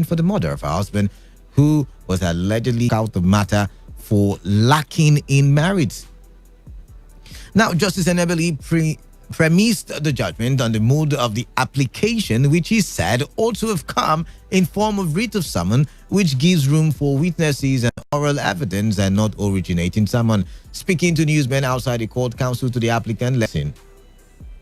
punishment for the murder of her husband, who was allegedly out the matter for lacking in merit. Now, Justice Enebeli premised the judgment on the mood of the application, which he said ought to have come in form of writ of summon, which gives room for witnesses and oral evidence and not originating summon. Speaking to newsmen outside the court, counsel to the applicant, listen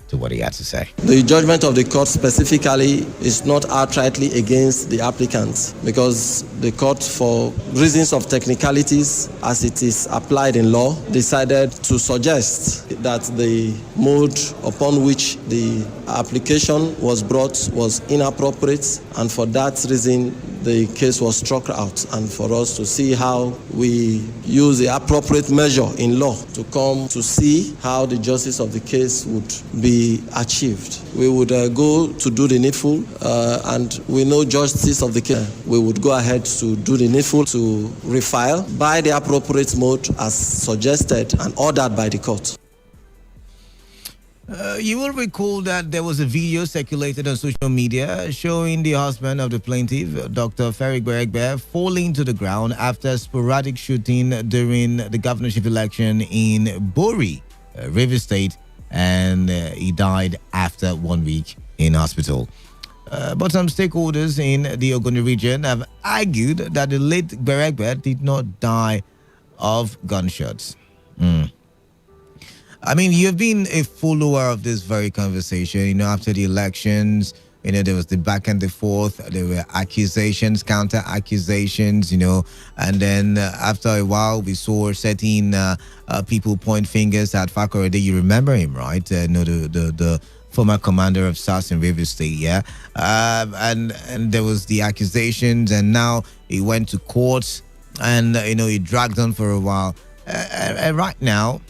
to what he had to say. The judgment of the court specifically is not outrightly against the applicant, because the court, for reasons of technicalities as it is applied in law, decided to suggest that the mode upon which the application was brought was inappropriate, and for that reason the case was struck out, and for us to see how we use the appropriate measure in law to come to see how the justice of the case would be achieved. We would go to do the needful, and we know justice of the case. We would go ahead to do the needful to refile by the appropriate mode as suggested and ordered by the court. You will recall that there was a video circulated on social media showing the husband of the plaintiff, Dr. Ferry Gberegbe, falling to the ground after sporadic shooting during the governorship election in Bori, Rivers State, and he died after 1 week in hospital. But some stakeholders in the Ogoni region have argued that the late Gberegbe did not die of gunshots. I mean, you've been a follower of this very conversation. After the elections, there was the back and the forth. There were accusations, counter accusations, and then after a while, we saw certain people point fingers at Fakorede. You remember him, right? The former commander of SARS in Rivers State, yeah? And there was the accusations, and now he went to court, and, he dragged on for a while. And right now,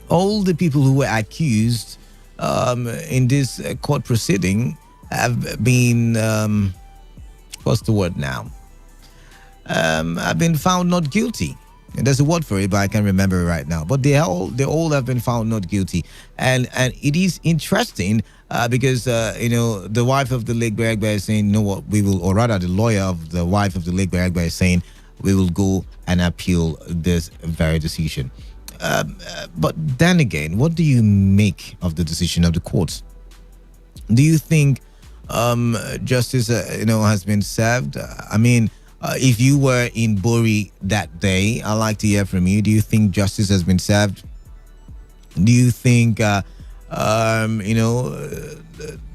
all the people who were accused in this court proceeding have been, what's the word now? Have been found not guilty. And there's a word for it, but I can't remember it right now. But they all have been found not guilty. And it is interesting because, the wife of the late Gberegbe is saying, what, we will, or rather the lawyer of the wife of the late Gberegbe is saying, we will go and appeal this very decision. But then again, what do you make of the decision of the court? Do you think justice, has been served? I mean, if you were in Bori that day, I'd like to hear from you. Do you think justice has been served? Do you think, the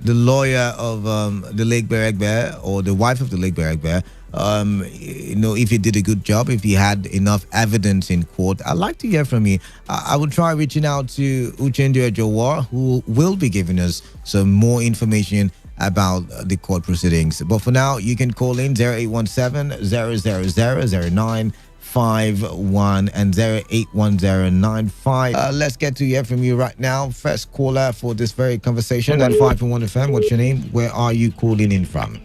lawyer of the late Gberegbe or the wife of the late Gberegbe, if he did a good job, if he had enough evidence in court? I'd like to hear from you. I will try reaching out to Uchendu Ejowar, who will be giving us some more information about the court proceedings. But for now, you can call in 0817-000-0951 and 081095. Let's get to hear from you right now. First caller for this very conversation at 5.1fm. What's your name? Where are you calling in from?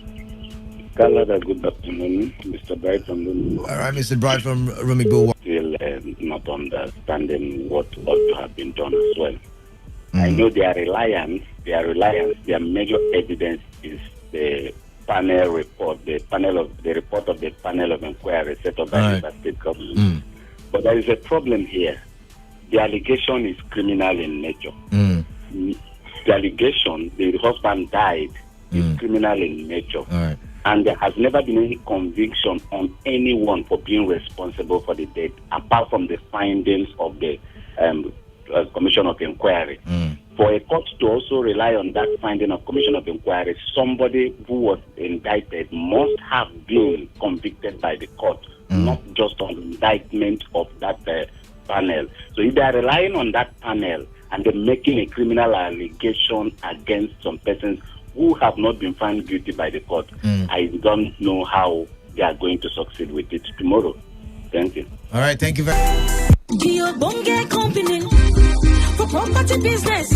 Canada, good afternoon. Mr. Bright from Rumigbo. All right, Mr. Bright from Rumigbo. Still not understanding what ought to have been done as well. I know their major evidence is the panel report, the report of the panel of inquiry set up by the state government. But there is a problem here. The allegation is criminal in nature. The allegation, the husband died, is criminal in nature. And there has never been any conviction on anyone for being responsible for the death, apart from the findings of the Commission of Inquiry. For a court to also rely on that finding of Commission of Inquiry, somebody who was indicted must have been convicted by the court, not just on indictment of that panel. So if they are relying on that panel and they're making a criminal allegation against some persons who have not been found guilty by the court, I don't know how they are going to succeed with it tomorrow. Thank you. All right, thank you very much. for property business.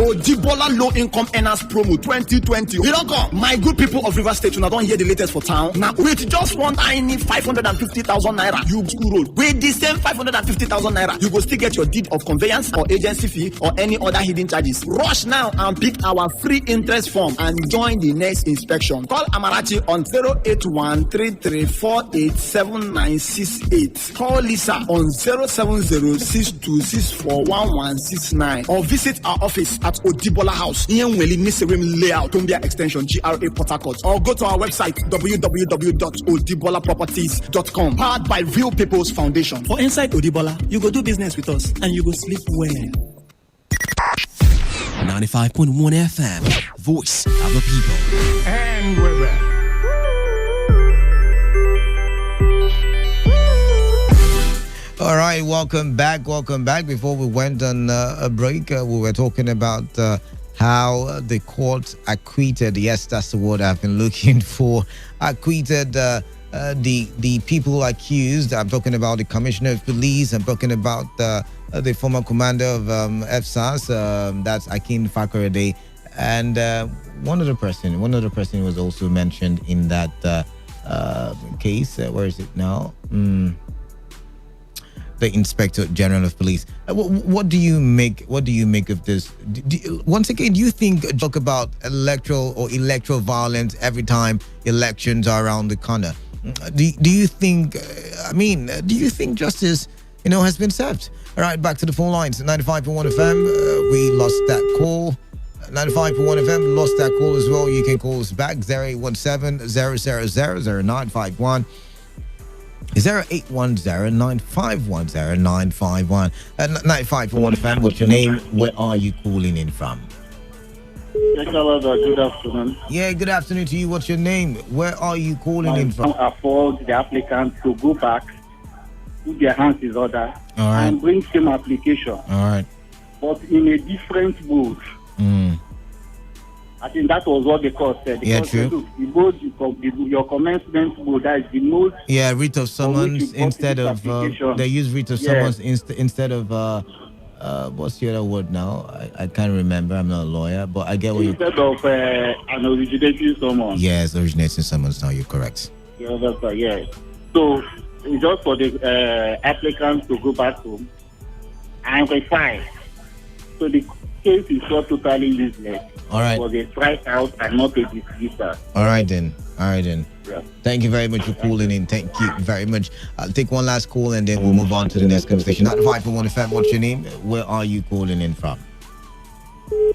Odibola Low Income Earners Promo 2020. You don't come. My good people of River State, you don't hear the latest for town. Now, with just one tiny 550,000 naira, you school road. With the same 550,000 naira, you go still get your deed of conveyance or agency fee or any other hidden charges. Rush now and pick our free interest form and join the next inspection. Call Amarachi on 08133487968. Call Lisa on 07062641169 or visit our office at Odibola House, Iyenweli Niserim Layout, Tombia Extension, GRA Port Harcourt, or go to our website www.odibolaproperties.com. Powered by Real People's Foundation. For inside Odibola, you go do business with us and you go sleep well. 95.1 FM, voice of the people. And we're back. All right, welcome back. Before we went on a break, we were talking about how the court acquitted, yes, that's the word I've been looking for, acquitted the people accused. I'm talking about the Commissioner of Police. I'm talking about the former commander of FSAS, that's Akin Fakorede. And one other person was also mentioned in that case. Where is it now? The Inspector General of Police. What do you make of this? Once again, do you think talk about electoral violence every time elections are around the corner? Do you think? Do you think justice, has been served? All right, back to the phone lines. 95.1 FM. We lost that call. 95.1 FM lost that call as well. You can call us back 0817-000-0951. 0810-951-0951. 95.1 FM, what's your name? Where are you calling in from? Good afternoon. Yeah, good afternoon to you. What's your name? Where are you calling in from? I afford the applicant to go back, put their hands in order, and bring same application. All right. But in a different mode. I think that was what the court said. Yeah, true. Your commencement mode, that is the most. Yeah, writ of summons instead of they use writ of summons instead of what's the other word now? I can't remember. I'm not a lawyer, but I get what you. Instead of an originating summons. Yes, originating summons. Now you're correct. Yeah, that's right. Yeah. So it's just for the applicants to go back home and refine. So the case is not totally useless. All right. For the strike out and not a dismissal. All right then. Yeah. Thank you very much for calling in. Thank you very much. I'll take one last call and then we'll move on to the next conversation. 95.1 FM, what's your name? Where are you calling in from?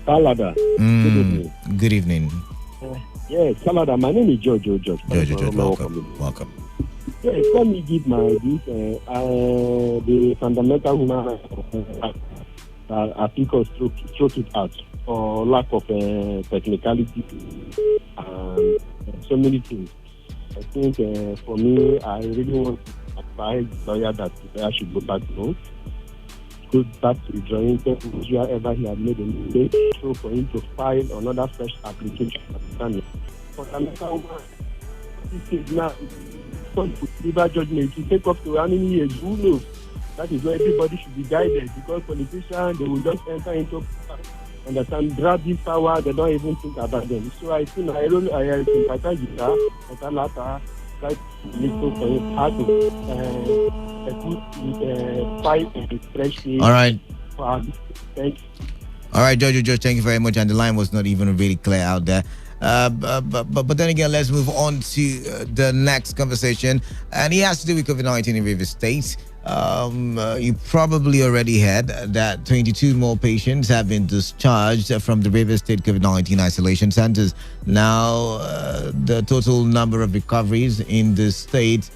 Salada. Good evening. Yes, Salada. My name is George. George, welcome. Yes, let me give the fundamental human rights. I think I'll stroke it out for lack of technicality and so many things. I think for me, I really want to advise the lawyer that I should go back home, go back to the drawing board wherever he had made a mistake, so for him to file another fresh application. Fundamental this is now legal judgment to take up to how many years, who knows? That is where everybody should be guided, because politicians, they will just enter into understand, grab this power, they don't even think about them. So I think I sympathize with that, but I like little for him how to fight and fresh. All right. Thanks. All right, George, thank you very much. And the line was not even really clear out there. But then again, let's move on to the next conversation, and it has to do with COVID-19 in Rivers State. You probably already heard that 22 more patients have been discharged from the Rivers State COVID-19 isolation centers. Now, the total number of recoveries in the state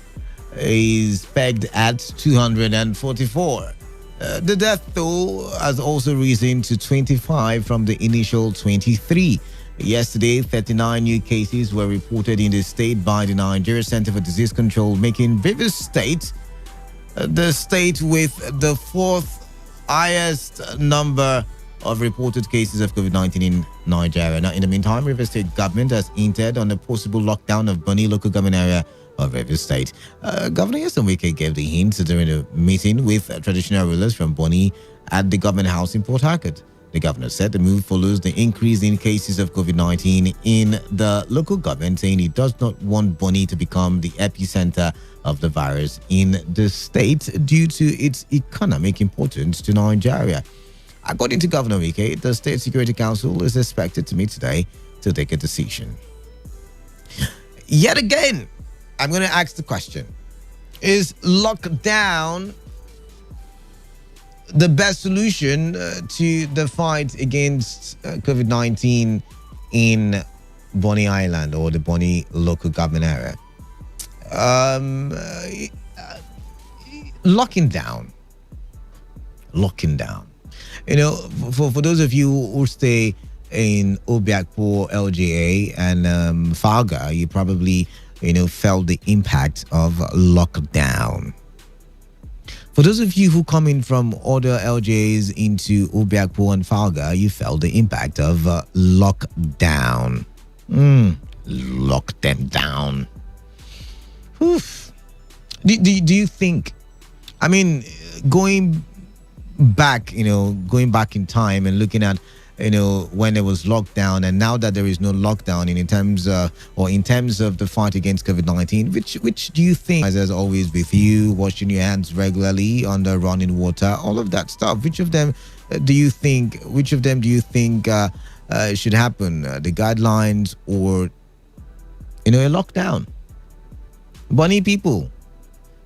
is pegged at 244. The death toll has also risen to 25 from the initial 23. Yesterday, 39 new cases were reported in the state by the Nigeria Center for Disease Control, making Rivers State the state with the fourth highest number of reported cases of COVID-19 in Nigeria. Now, in the meantime, Rivers State government has hinted on a possible lockdown of Bonny local government area of Rivers State. Governor Nyesom Wike gave the hint during a meeting with traditional rulers from Bonny at the government house in Port Harcourt. The governor said the move follows the increase in cases of COVID-19 in the local government, saying he does not want Bonny to become the epicenter of the virus in the state due to its economic importance to Nigeria. According to Governor Wike, the State Security Council is expected to meet today to take a decision. Yet again, I'm going to ask the question: is lockdown the best solution to the fight against COVID-19 in Bonny Island or the Bonny local government area? Locking down. You know, for those of you who stay in Obiakpo, LGA, and Falga, you probably, felt the impact of lockdown. For those of you who come in from other LJs into Obiakpo and Falga, you felt the impact of lockdown. Lock them down. Oof. Do you think, going back in time and looking at, when there was lockdown and now that there is no lockdown in terms of the fight against COVID-19, which do you think, as always with you, washing your hands regularly under running water, all of that stuff, which of them do you think should happen? The guidelines or, a lockdown? Bonny people,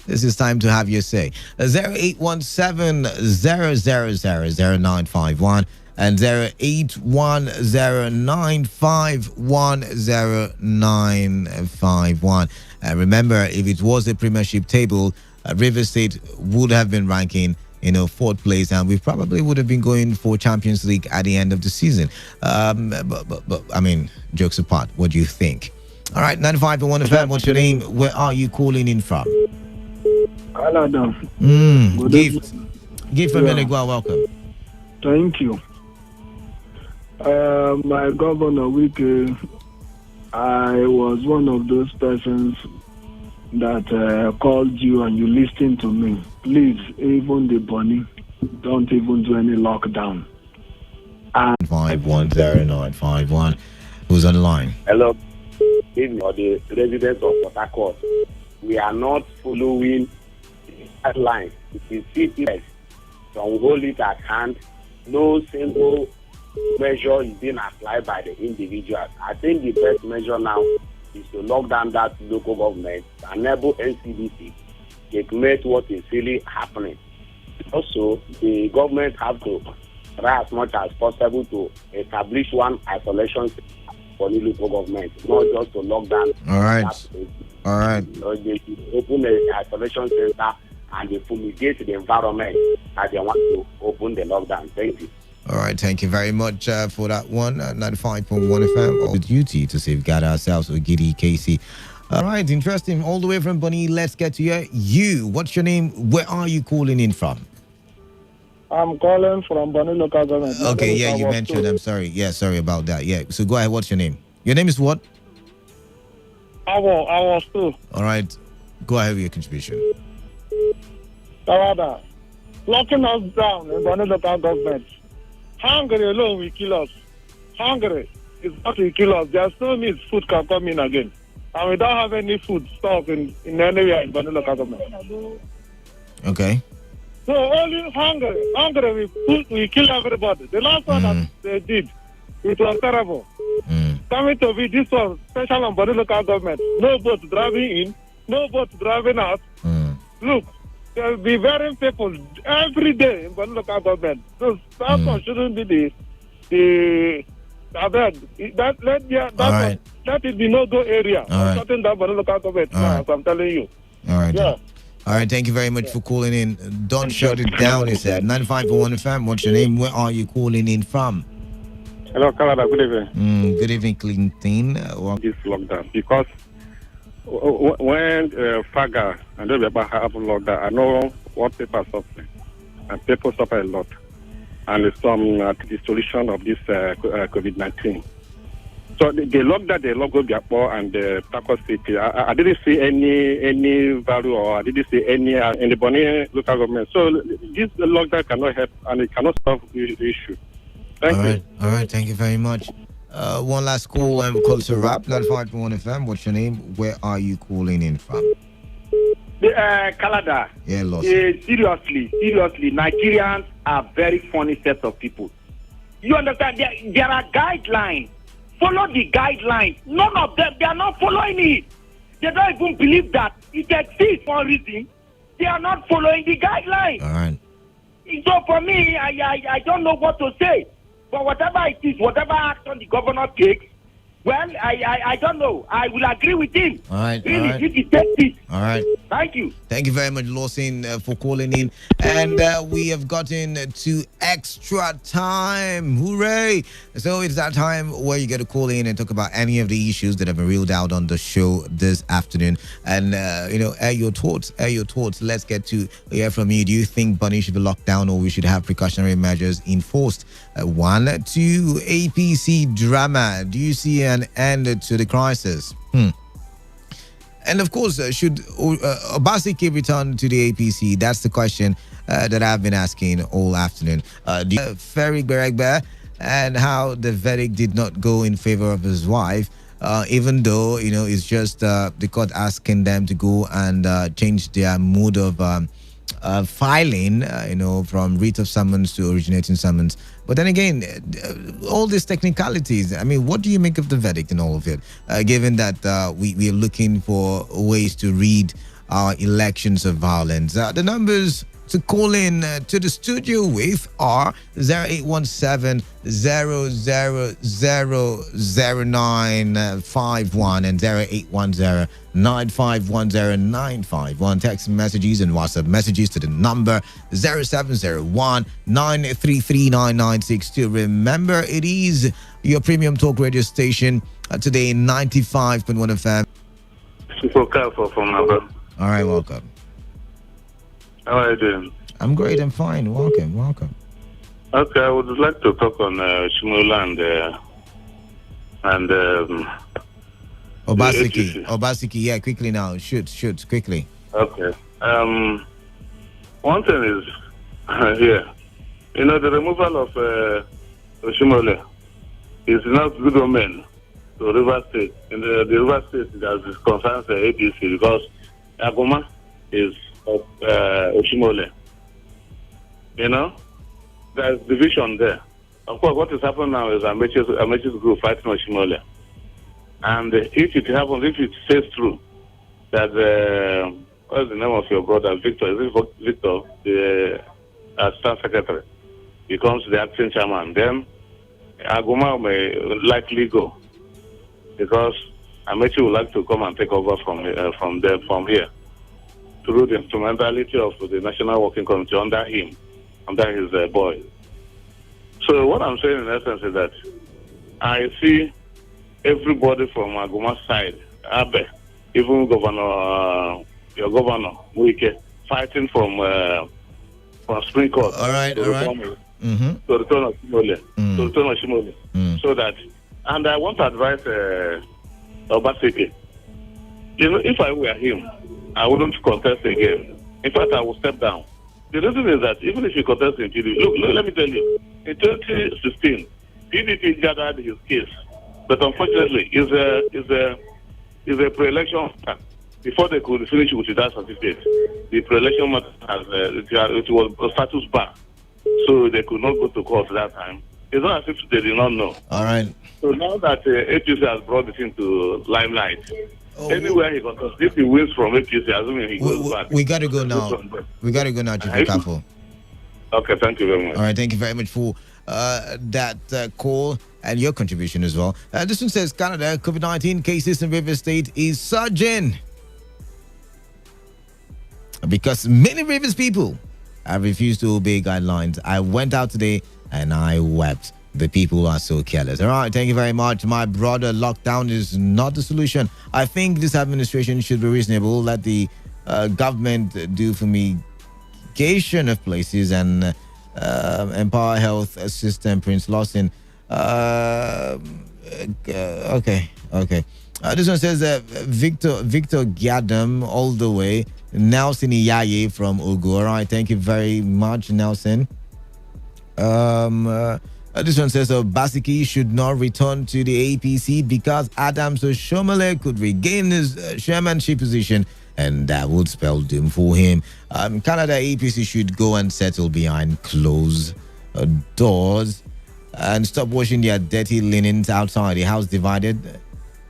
this is time to have your say. 0817-000-0951 and 0810951091. And remember, if it was a premiership table, Rivers State would have been ranking fourth place, and we probably would have been going for Champions League at the end of the season. But jokes apart, what do you think? All right, 95.1fm, what's your name? Where are you calling in from? Hello, Give from Menegua, welcome. Thank you. My Governor Wike, I was one of those persons that called you and you listened to me. Please, even the Bonny, don't even do any lockdown. 510951. Who's on the line? Hello. Or the residents of Port Harcourt, we are not following the guidelines. It is CPS. Don't hold it at hand. No single measure is being applied by the individuals. I think the best measure now is to lock down that local government, enable NCDC, checkmate what is really happening. Also, the government have to try as much as possible to establish one isolation for the local government, not just to lock down. All right. They should open an isolation center and they fumigate the environment as they want to open the lockdown. Thank you. All right, thank you very much for that one. 95.1 FM. The duty to safeguard ourselves with Giddy Casey. All right, interesting. All the way from Bonny, let's get to you. What's your name? Where are you calling in from? I'm calling from Bonny local government. Okay, yeah, you mentioned. I'm sorry. Yeah, sorry about that. Yeah, so go ahead. What's your name? Your name is what? I was too. All right, go ahead with your contribution. Tawada, locking us down in Bonny local government. Hungry alone will kill us. Hungry is not will kill us. There's no means food can come in again. And we don't have any food stock in anywhere in Bonny local government. Okay. So only hungry we kill everybody. The last one that they did, it was terrible. Coming to be this one, special on Bonny local government. No boat driving in, no boat driving out. Look, there will be very people every day in Bonny local government. So that one shouldn't be let it be no-go area. Right. Shutting down Bonny local government now, as I'm telling you. All right. Yeah. All right, thank you very much for calling in. Don't shut it down, he said. 95.1 FM, what's your name? Where are you calling in from? Hello, Canada. Good evening. Good evening, Clinton. This lockdown, because when Faga and Obiakpo have lockdown, I know what people are suffering, and people suffer a lot. and some the solution of this COVID-19. So they locked that they locked Biapo and Tako City. I didn't see any value, or I didn't see any in the Bonnie local government. So this lockdown cannot help, and it cannot solve the issue. Thank you. All right. Thank you very much. One last call and we'll call to wrap. 95.1fm. What's your name? Where are you calling in from? Canada. Yeah, lost. Seriously, Nigerians are very funny set of people. You understand? There are guidelines. Follow the guidelines. None of them, they are not following it. They don't even believe that it exists for a reason. They are not following the guidelines. All right. So for me, I don't know what to say. But whatever it is, whatever action the governor takes, well, I don't know. I will agree with him. All right. Really, if he takes it. All right. Thank you. Thank you very much, Lawson, for calling in. And we have gotten to extra time. Hooray! So it's that time where you get to call in and talk about any of the issues that have been reeled out on the show this afternoon. And, air your thoughts. Let's get to hear from you. Do you think Bunny should be locked down or we should have precautionary measures enforced? 1, 2, APC drama. Do you see an end to the crisis? And of course, should Obaseki return to the APC? That's the question that I've been asking all afternoon. Ferry Beregbe and how the verdict did not go in favor of his wife, even though, it's just the court asking them to go and change their mode of filing, from writ of summons to originating summons. But then again, all these technicalities, I mean, what do you make of the verdict and all of it, given that we are looking for ways to rid our elections of violence? The numbers to call in to the studio with are 0817 0000951 and 0810 9510951. Text messages and WhatsApp messages to the number 0701 9339962. Remember, it is your premium talk radio station, Today 95.1 FM. Super careful from number. All right, welcome. How are you doing? I'm great. I'm fine. Welcome. Okay, I would like to talk on Shimola and Obaseki, yeah, quickly now. Shoot, quickly. Okay. One thing is here. The removal of Shimola is not good omen to River State. In the River State that concerns the APC, because Agoma is of Oshimole. There's division there. Of course, what is happening now is Amechi's group fighting Oshimole. And if it happens, if it says true, that what's the name of your brother, Victor? Is it Victor, the Assistant Secretary, becomes the acting chairman, then Agoma may likely go. Because Amechi would like to come and take over from here, through the instrumentality of the National Working Committee under him, under his boys. So what I'm saying in essence is that I see everybody from Aguma's side, Abe, even your governor, Muike, fighting from Supreme Court. All right. To return of Shimole. So that, and I want to advise Obaseki, if I were him, I wouldn't contest again. In fact, I will step down. The reason is that even if you contest in PDP, look, let me tell you, in 2016, PDP gathered his case, but unfortunately, is a pre-election before they could finish with that certificate. The pre-election it was a status bar, so they could not go to court that time. It's not as if they did not know. All right. So now that APC has brought it into limelight, anywhere he contests, if he wins from APC, assuming he goes back. We got to go now. Chief Kafo. Okay, thank you very much. All right, thank you very much for that call and your contribution as well. This one says Canada COVID-19 cases in River State is surging because many Rivers people have refused to obey guidelines. I went out today and I wept. The people are so careless. All right, thank you very much. My brother, lockdown is not the solution. I think this administration should be reasonable. Let the government do fumigation of places and Empower Health System, Prince Lawson. Okay. This one says Victor Gadam all the way. Nelson Iyaye from Ugu. All right, thank you very much, Nelson. This one says Basiki should not return to the APC because Adams Oshomole could regain his chairmanship position, and that would spell doom for him. Canada APC should go and settle behind closed doors and stop washing their dirty linens outside. The house divided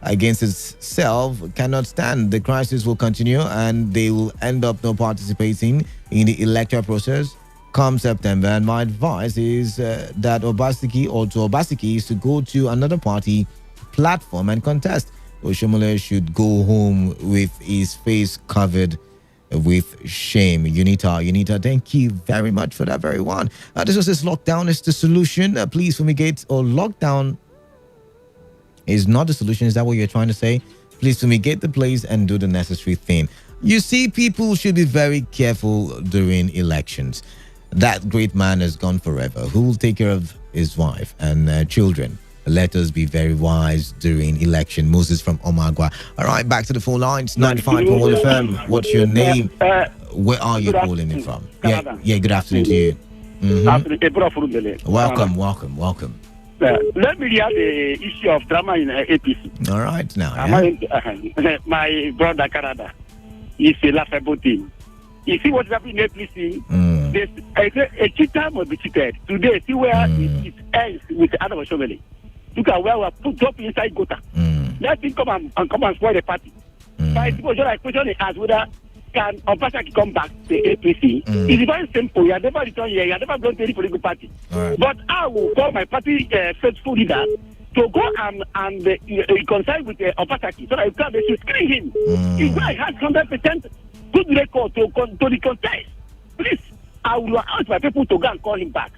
against itself cannot stand. The crisis will continue and they will end up not participating in the electoral process come September. And my advice is that Obaseki is to go to another party platform and contest. Oshomole should go home with his face covered with shame. Unita, thank you very much for that very one. This was this lockdown is the solution. Please fumigate, or lockdown is not the solution. Is that what you're trying to say? Please fumigate the place and do the necessary thing. You see, people should be very careful during elections. That great man has gone forever. Who will take care of his wife and children? Let us be very wise during election. Moses from Omagua. All right, back to the phone lines. 95.1 FM. What's your name? Where are you calling in from? Yeah, good afternoon to you. Welcome. Let me react the issue of drama in APC. All right, now. My brother Canada is a laughable thing. You see what's happening in APC? A cheater must be cheated. Today, see where it ends with Adam Oshomole. Look at where we are put up inside Gota. Let him come and spoil the party. But I question is as whether can Obasaki come back to APC. It's very simple. You have never returned here. You have never gone to any political party. Right. But I will call my party faithful leader to go and reconcile with Obasaki so that they should screen him. If guy has 100% good record to the contest, please, I will ask my people to go and call him back.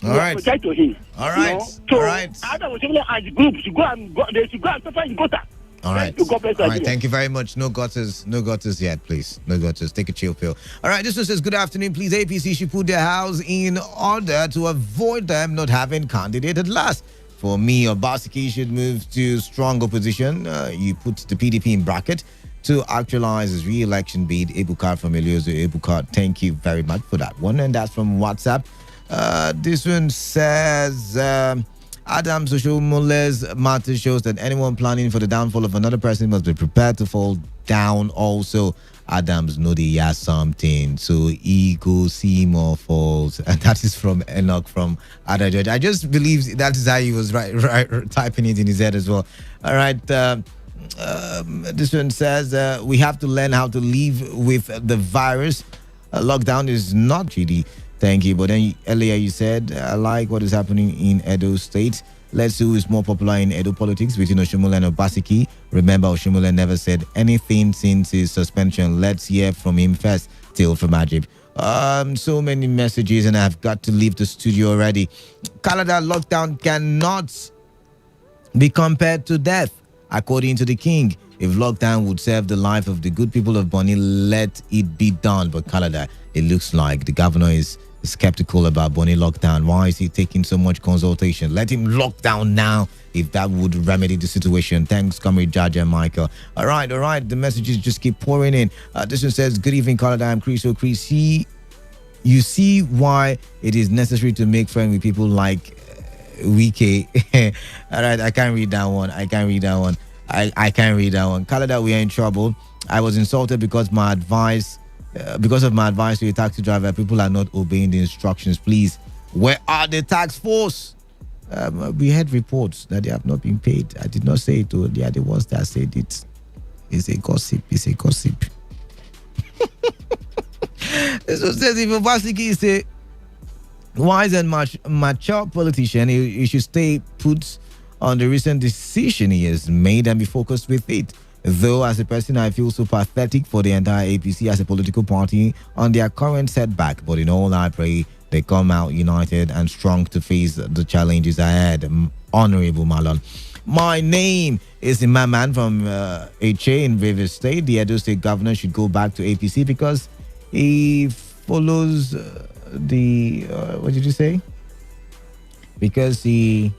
All right. To him. All right. You know? So, all right. Adam Oshomole and the group should go and suffer in Gota. All right. All right. Thank you very much. No gutters yet, please. No gutters. Take a chill pill. All right. This one says, good afternoon. Please, APC should put their house in order to avoid them not having candidate at last. For me, Obaseki should move to strong opposition. You put the PDP in bracket to actualize his re-election bid. Ebukar from Eliozo. Ebukar, thank you very much for that one. And that's from WhatsApp. This one says, Adams Oshomole's matter shows that anyone planning for the downfall of another person must be prepared to fall down also. Adams know he has something, so ego see more falls. And that is from Enoch from Ada George. I just believe that is how he was right typing it in his head as well. All right. This one says, we have to learn how to live with the virus. Lockdown is not GD. Thank you. But then earlier you said, I like what is happening in Edo State. Let's see who is more popular in Edo politics between Oshomole and Obaseki. Remember, Oshomole never said anything since his suspension. Let's hear from him first. Till from Ajib. So many messages and I've got to leave the studio already. Canada lockdown cannot be compared to death, according to the king. If lockdown would serve the life of the good people of Bonny, let it be done. But Canada, it looks like the governor is skeptical about Bonny lockdown. Why is he taking so much consultation? Let him lock down now if that would remedy the situation. Thanks, Comrade Jaja and Michael. All right. The messages just keep pouring in. This one says, good evening, Canada. I'm Chris. So, Chris, you see why it is necessary to make friends with people like Wike. All right, I can't read that one. I can't read that one. Canada, we are in trouble. I was insulted because of my advice to a taxi driver. People are not obeying the instructions. Please, where are the tax force? We had reports that they have not been paid. I did not say it. They are the ones that said it. It's a gossip. This one says, if Obaseki is a wise and mature politician, he should stay put on the recent decision he has made and be focused with it. Though, as a person, I feel so pathetic for the entire APC as a political party on their current setback. But in all, I pray they come out united and strong to face the challenges ahead. Honorable Malon. My name is Imaman from HA in Rivers State. The Edo State governor should go back to APC because he follows what did you say? Because he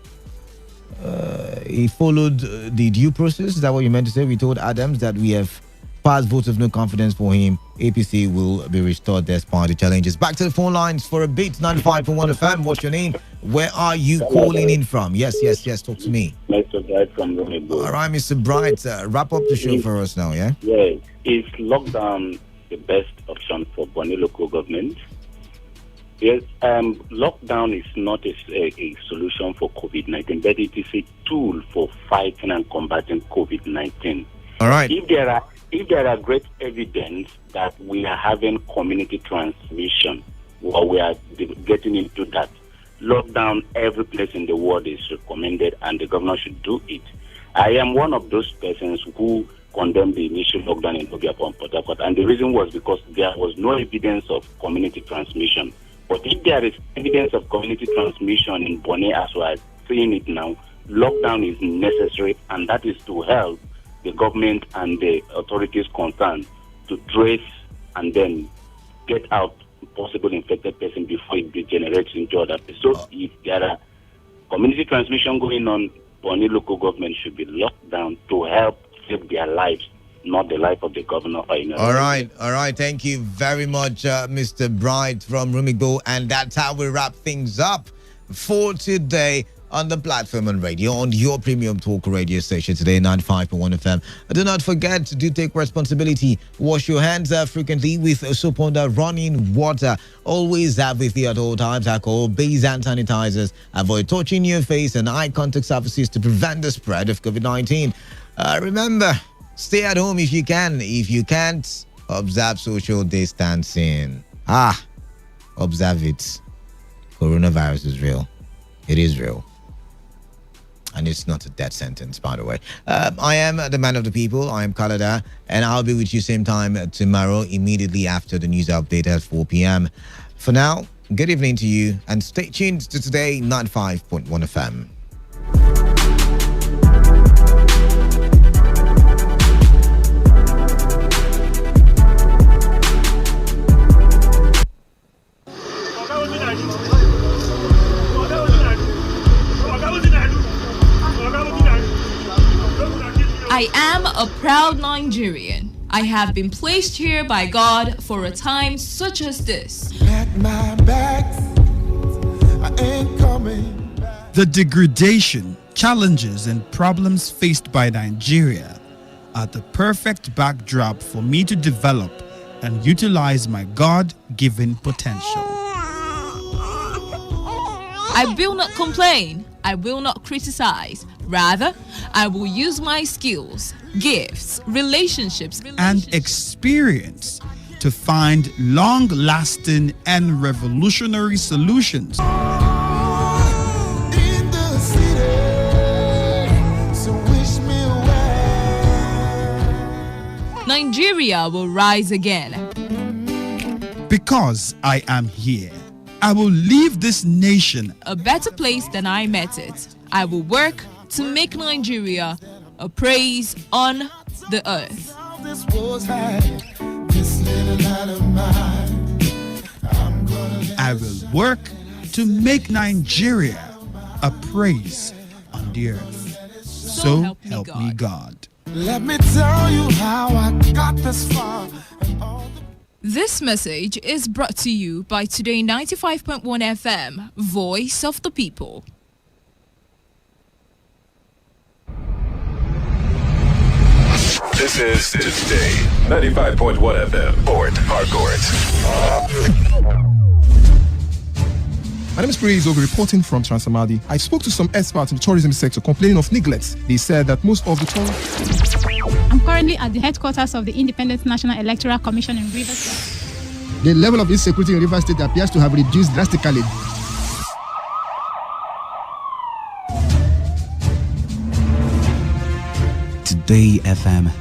followed the due process. Is that what you meant to say? We told Adams that we have passed votes of no confidence for him. APC will be restored despite the challenges. Back to the phone lines for a bit. 95.1 FM. What's your name? Where are you calling in from? Yes. Talk to me. Mr. Bright from Rumebo. All right, Mr. Bright. Wrap up the show for us now, yeah? Yes. Is lockdown the best option for Bonny local government? Yes, lockdown is not a solution for COVID-19, but it is a tool for fighting and combating COVID-19. All right. If there are great evidence that we are having community transmission, or we are getting into that, lockdown every place in the world is recommended, and the governor should do it. I am one of those persons who condemned the initial lockdown in Obiapo and Port Harcourt, and the reason was because there was no evidence of community transmission. But if there is evidence of community transmission in Bonny as we are seeing it now, lockdown is necessary, and that is to help the government and the authorities concerned to trace and then get out possible infected person before it degenerates into other people. So if there are community transmission going on, Bonny local government should be locked down to help save their lives, not the life of the governor. All right. Thank you very much, Mr. Bright from Rumigbo. And that's how we wrap things up for today on the platform and radio, on your premium talk radio station today, 95.1 FM. Do not forget to take responsibility. Wash your hands frequently with soap under running water. Always have with you at all times alcohol-based hand sanitizers. Avoid touching your face and eye contact surfaces to prevent the spread of COVID-19. Remember, stay at home if you can. If you can't, observe social distancing. Observe it. Coronavirus is real. It is real. And it's not a death sentence, by the way. I am the man of the people. I am Kalada, and I'll be with you same time tomorrow, immediately after the news update at 4 p.m. For now, good evening to you, and stay tuned to Today 95.1 FM. I am a proud Nigerian. I have been placed here by God for a time such as this. The degradation, challenges, and problems faced by Nigeria are the perfect backdrop for me to develop and utilize my God-given potential. I will not complain. I will not criticize. Rather, I will use my skills, gifts, relationships, and experience to find long-lasting and revolutionary solutions. Nigeria will rise again. Because I am here, I will leave this nation a better place than I met it. I will work to make Nigeria a praise on the earth. I will work to make Nigeria a praise on the earth. So help me God. Let me tell you how I got this far. This message is brought to you by Today 95.1 FM, Voice of the People. This is Today 95.1 FM, Port Harcourt. My name is Praise Ogo, reporting from Transamadi. I spoke to some experts in the tourism sector complaining of neglect. They said that most of the tourists... I'm currently at the headquarters of the Independent National Electoral Commission in Rivers State. The level of insecurity in Rivers State appears to have reduced drastically. Today FM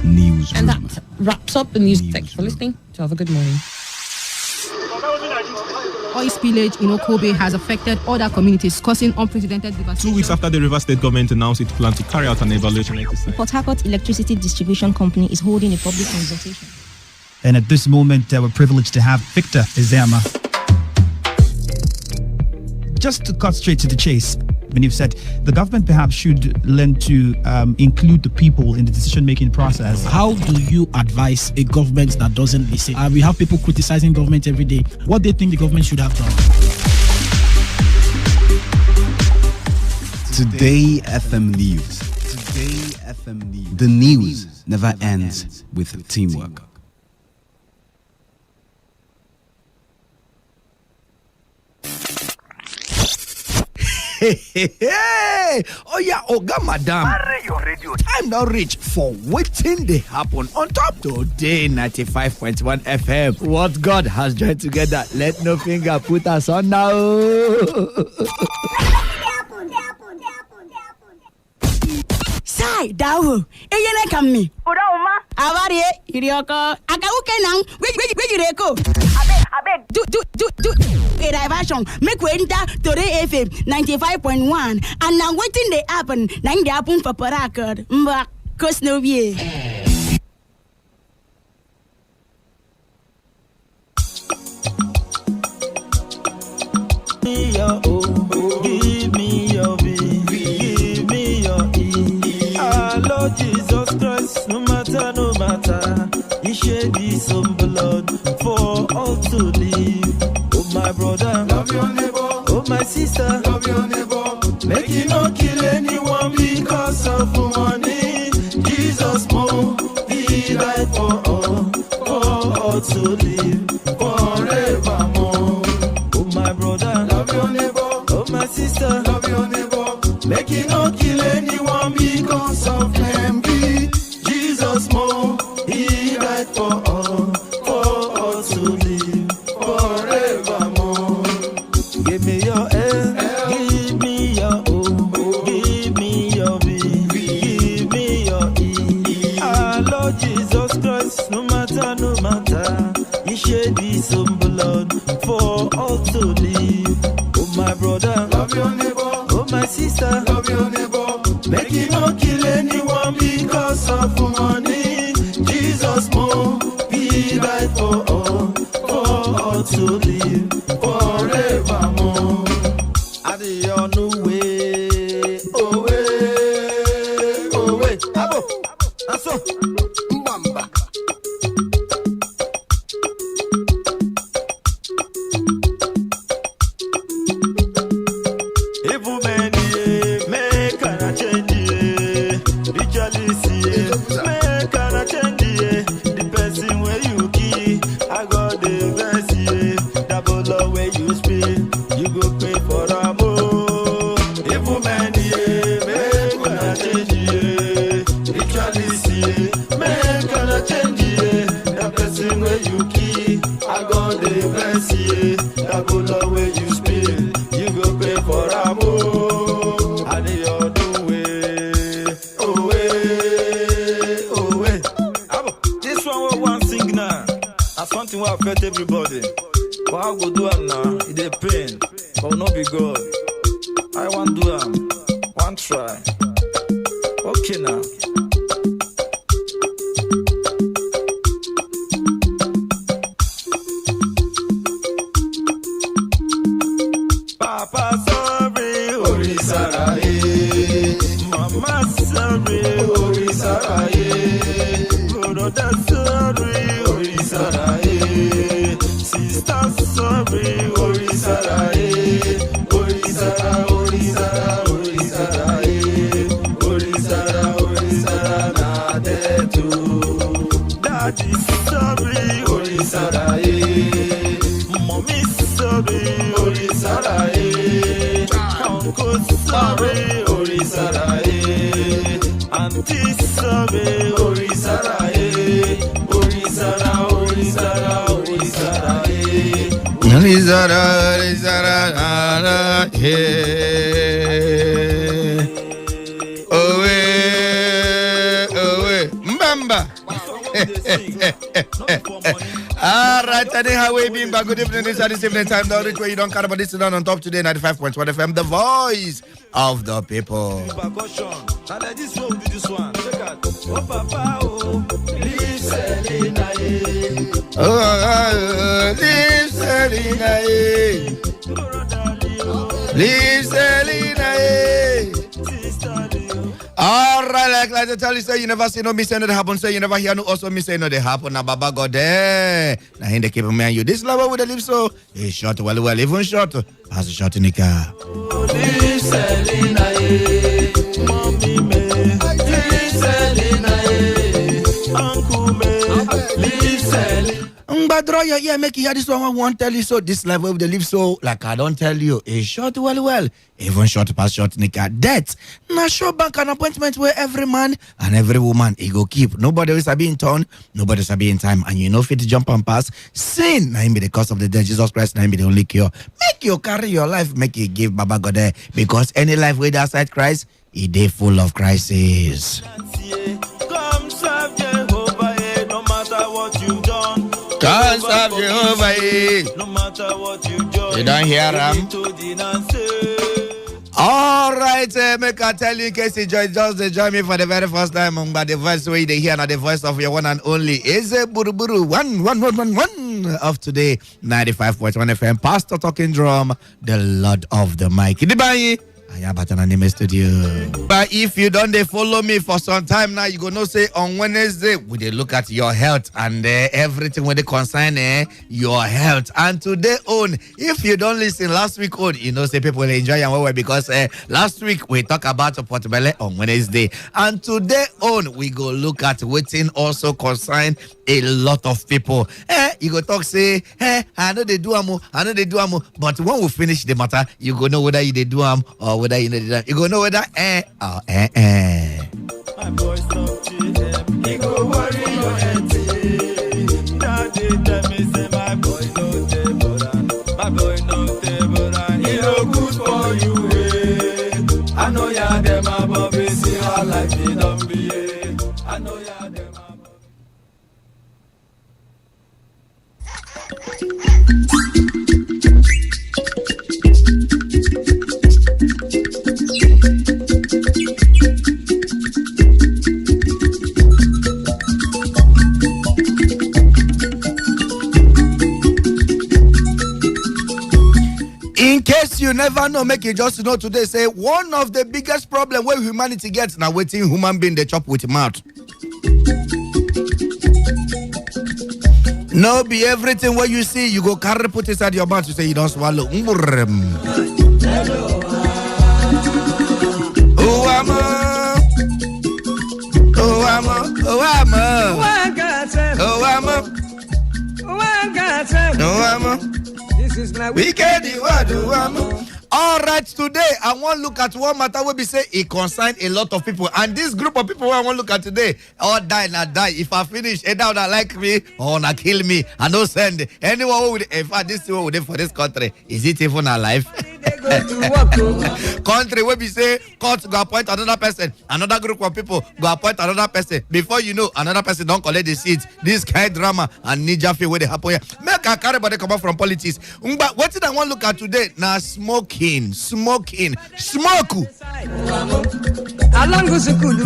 News. And that wraps up the news. Thanks for listening. To have a good morning. Oil spillage in Okobe has affected other communities, causing unprecedented devastation. 2 weeks after the Rivers State government announced it planned to carry out an evaluation exercise, Port Harcourt Electricity Distribution Company is holding a public consultation. And at this moment, we're privileged to have Victor Ezema. Just to cut straight to the chase, when you've said the government perhaps should learn to include the people in the decision-making process. How do you advise a government that doesn't listen? We have people criticizing government every day. What do they think the government should have done? Today FM News. Today FM News. The news never ends with teamwork. Hey! Oh yeah, Oga Madam. Marry your radio. Time now reach for waiting they happen on top Today 95.1 FM. What God has joined together, let no finger put us on now. Sai dawo eyene kammi Oda uma awari irioko akawuke nang we jireko abeg do a diversion make we enter Today FM 95.1 and now waiting they happen nang they happen for Parakad mba cause no be give me your B, give me your E. Our Lord Jesus Christ, no matter, He shed His own blood for all to live. Oh my brother, love your neighbor. Oh my sister, love your neighbor. Make you not kill anyone because of money. Jesus more, He died for all to live forevermore. Oh my brother, love your neighbor. Oh my sister, love your neighbor. Make you not kill anyone because of envy. Jesus more, He died for all to live forevermore. Give me your L, give me your O, give me your B, give me your E. Our Lord Jesus Christ, no matter, He shed His own blood for all to live. Oh my brother, love your neighbor. Oh my sister, love your neighbor. Make you not kill anyone because of money. Jesus more, He died for all to live forevermore. Adi on the way, abo, aso, mbamba. Evil man, make a change, ritually see, make a change, the person where you key, I got the best, double the way you speak, you go pay for a more. Evil man, make a change, ritually see, make a change, the person where you key, I got the best, double the way you speak, you go pay for a more. And you're doing, this one was one signal. That's something will affect everybody. But I go do am now. It dey pain, but not be good. I want do am, one try. Okay now. Papa sorry, Orisara, Mama sorry, Orisara, brother sorry, Orisara, sister sorry, Orisara, Orisara, Orisara, Orisara, Orisara, Orisara, na detu. Daddy sorry, Orisara, mommy sorry, Orisara, uncle sorry, Orisara, auntie sorry, Orisara, Orisara, Orisara, Orisara, Orisara, Mbamba. All right, anyhow, we being back. Good evening. This is the evening time. The rich way you don't care about this down on top today. 95.1 FM, the voice of the people. And like this one, we do this one. Check out. Oh, Papa, oh, please, Selena, Leave Selena, leave Selena. All right, like I tell you, say you never see no miss no they happen. Say you never hear no also miss no they happen. Now Baba God there. Now in the keep me and you. This lover with the live so it's short, well, even short as a short in the car. Leave Selena, mommy me. Leave Selena, uncle me. Leave Selena. But draw your ear, make you hear this one. I won't tell you so. This life where they live so, like I don't tell you, it's short, well, even short past short, nika. Death. Now show bank an appointment where every man and every woman he go keep. Nobody is be in town, nobody is be in time, and you know fit to jump and pass. Sin, now be the cause of the death. Jesus Christ, now be the only cure. Make you carry your life, make you give Baba God there, because any life with outside Christ, it is full of crises. Come serve Jehovah, no matter what you've done. Can't serve Jehovah, no matter what you do. You don't hear him? All right, make I tell you in case you just join me for the very first time. But the voice way they hear now the voice of your one and only is a Buruburu 1 of today 95.1 FM. Pastor talking drum, the Lord of the mic. Idibayi. Studio. But if you don't follow me for some time now, you gonna say on Wednesday we dey look at your health and everything when they concern your health. And today on, if you don't listen last week on, you know say people enjoy and well because last week we talk about Portobello on Wednesday, and today on we go look at waiting also concern a lot of people. You go talk say, I know they do amo, but when we finish the matter, you go know whether you they do am or whether you know they do. You go know whether or My boys talk to him, he go worry your head. Now they tell me say my boy no table, he no good for you. I know ya them above, see how life they don't be. I know ya them. In case you never know, make you just know today, say one of the biggest problem where humanity gets now waiting human being they chop with mouth. No be everything what you see, you go carry put inside your mouth, you say you don't swallow. Oh, this is my wicked. All right, today I want to look at one matter where we say it concern a lot of people, and this group of people I want to look at today, all die not die. If I finish, either not like me or not kill me, and don't send anyone who would. In fact, this one would for this country. Is it even alive? Country where we say court go appoint another person, another group of people go appoint another person. Before you know, another person don't collect the seats. This kind of drama and ninja feel where they happen here. Make a carry body come out from politics. But what did I want to look at today? Now smoking. Smoke. Along the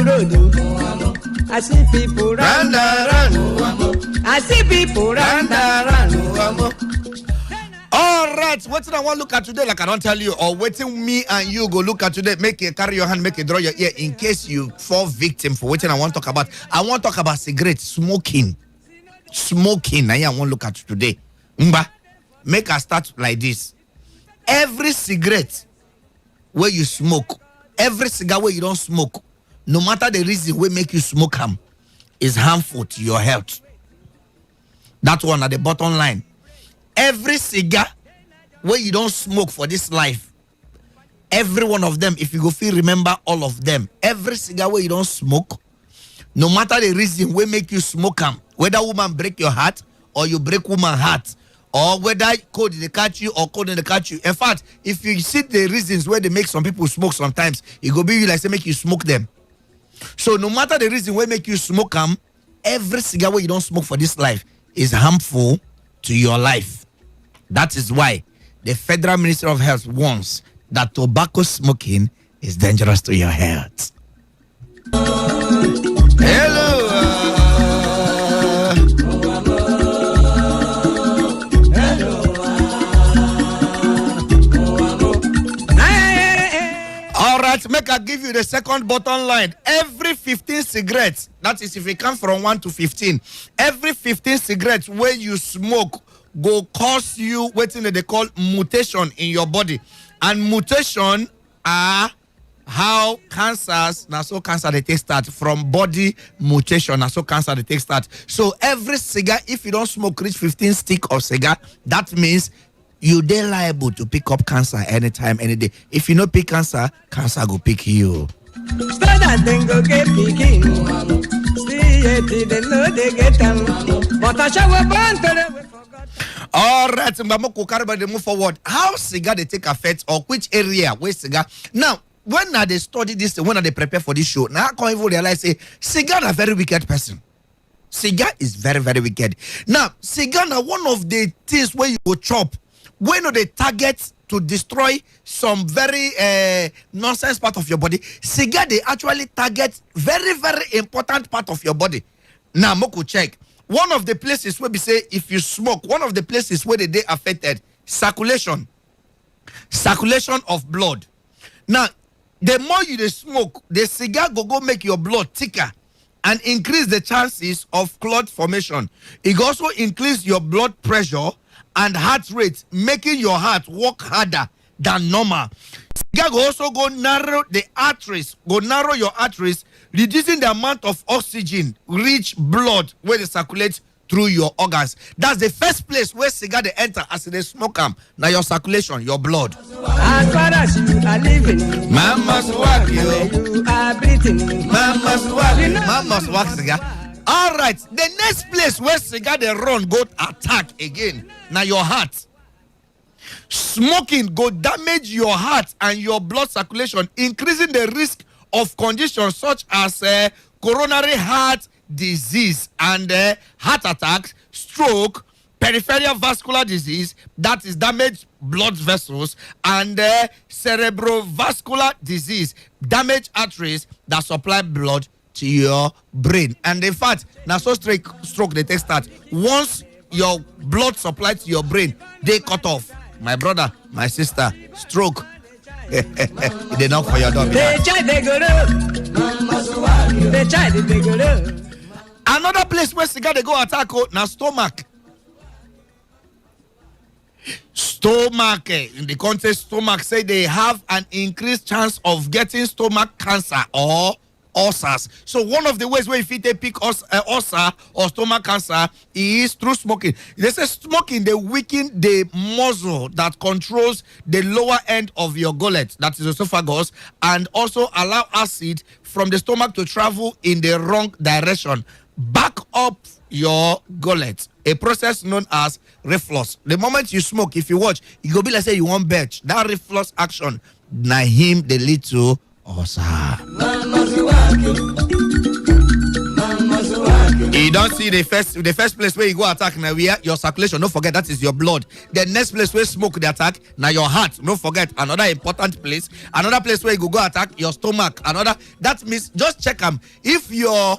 road, I see people run. I see people run. All right, what did I want to look at today? Like I don't tell you, or waiting me and you go look at today. Make it carry your hand, make it draw your ear in case you fall victim for waiting. I want to talk about. I want to talk about cigarette smoking. Now I want to look at today. Make us start like this. Every cigarette where you smoke, every cigar where you don't smoke, no matter the reason where make you smoke them, is harmful to your health. That one at the bottom line. Every cigar where you don't smoke for this life, every one of them, if you go feel remember all of them, every cigar where you don't smoke, no matter the reason where make you smoke them, whether woman break your heart or you break woman heart, or whether code they catch you or code they catch you. In fact, if you see the reasons where they make some people smoke sometimes, it go be you like say make you smoke them. So no matter the reason where make you smoke them, every cigar where you don't smoke for this life is harmful to your life. That is why the Federal Ministry of Health warns that tobacco smoking is dangerous to your health. Hello. with the second bottom line. Every 15 cigarettes, that is if you count from 1 to 15, every 15 cigarettes where you smoke go cause you what they call mutation in your body. And mutation are how cancers, now so cancer they take start from body mutation, now so cancer they take start. So every cigar, if you don't smoke reach 15 stick of cigar, that means you dey liable to pick up cancer anytime, any day. If you no pick cancer, cancer go pick you. Go get picking. See they know they get them. But I shall all right, Mbamoko Karaba, they move forward. How cigar they take effect or which area where cigar? Now, when they study this, when they prepare for this show, now I can't even realize say cigar a very wicked person. Cigar is very, very wicked. Now, cigar now one of the things where you go chop, when they target to destroy some very nonsense part of your body, cigar they actually target very, very important part of your body. Now, Moko check. One of the places where we say if you smoke, one of the places where they affected circulation of blood. Now, the more you smoke, the cigar go make your blood thicker and increase the chances of clot formation. It also increase your blood pressure and heart rate, making your heart work harder than normal. Cigar go also go narrow the arteries, narrow your arteries, reducing the amount of oxygen rich blood where they circulate through your organs. That's the first place where cigar they enter as they smoke them. Now your circulation, your blood. as far as you are living, Man must work, you are breathing. Man must work. Man must work, cigar. All right, the next place where cigar they run go attack again. Now your heart. Smoking go damage your heart and your blood circulation, increasing the risk of conditions such as coronary heart disease and heart attacks, stroke, peripheral vascular disease, that is damaged blood vessels, and cerebrovascular disease, damaged arteries that supply blood to your brain. And in fact, now so stroke they take start. Once your blood supply to your brain, they cut off. My brother, my sister, stroke. They knock for your dog. Another place where cigar they go attack now stomach. Stomach in the context, stomach say they have an increased chance of getting stomach cancer or ulcers. So one of the ways where if they pick ulcer or stomach cancer is through smoking. They say smoking they weaken the muscle that controls the lower end of your gullet, that is esophagus, and also allow acid from the stomach to travel in the wrong direction, back up your gullet, a process known as reflux. The moment you smoke, if you watch, it go be like say you want belch. That reflux action, na him they lead to ulcer. You don't see the first place where you go attack now where your circulation, don't forget that is your blood. The next place where smoke the attack, now your heart, don't forget another important place. Another place where you go attack your stomach. Another, that means just check them. If your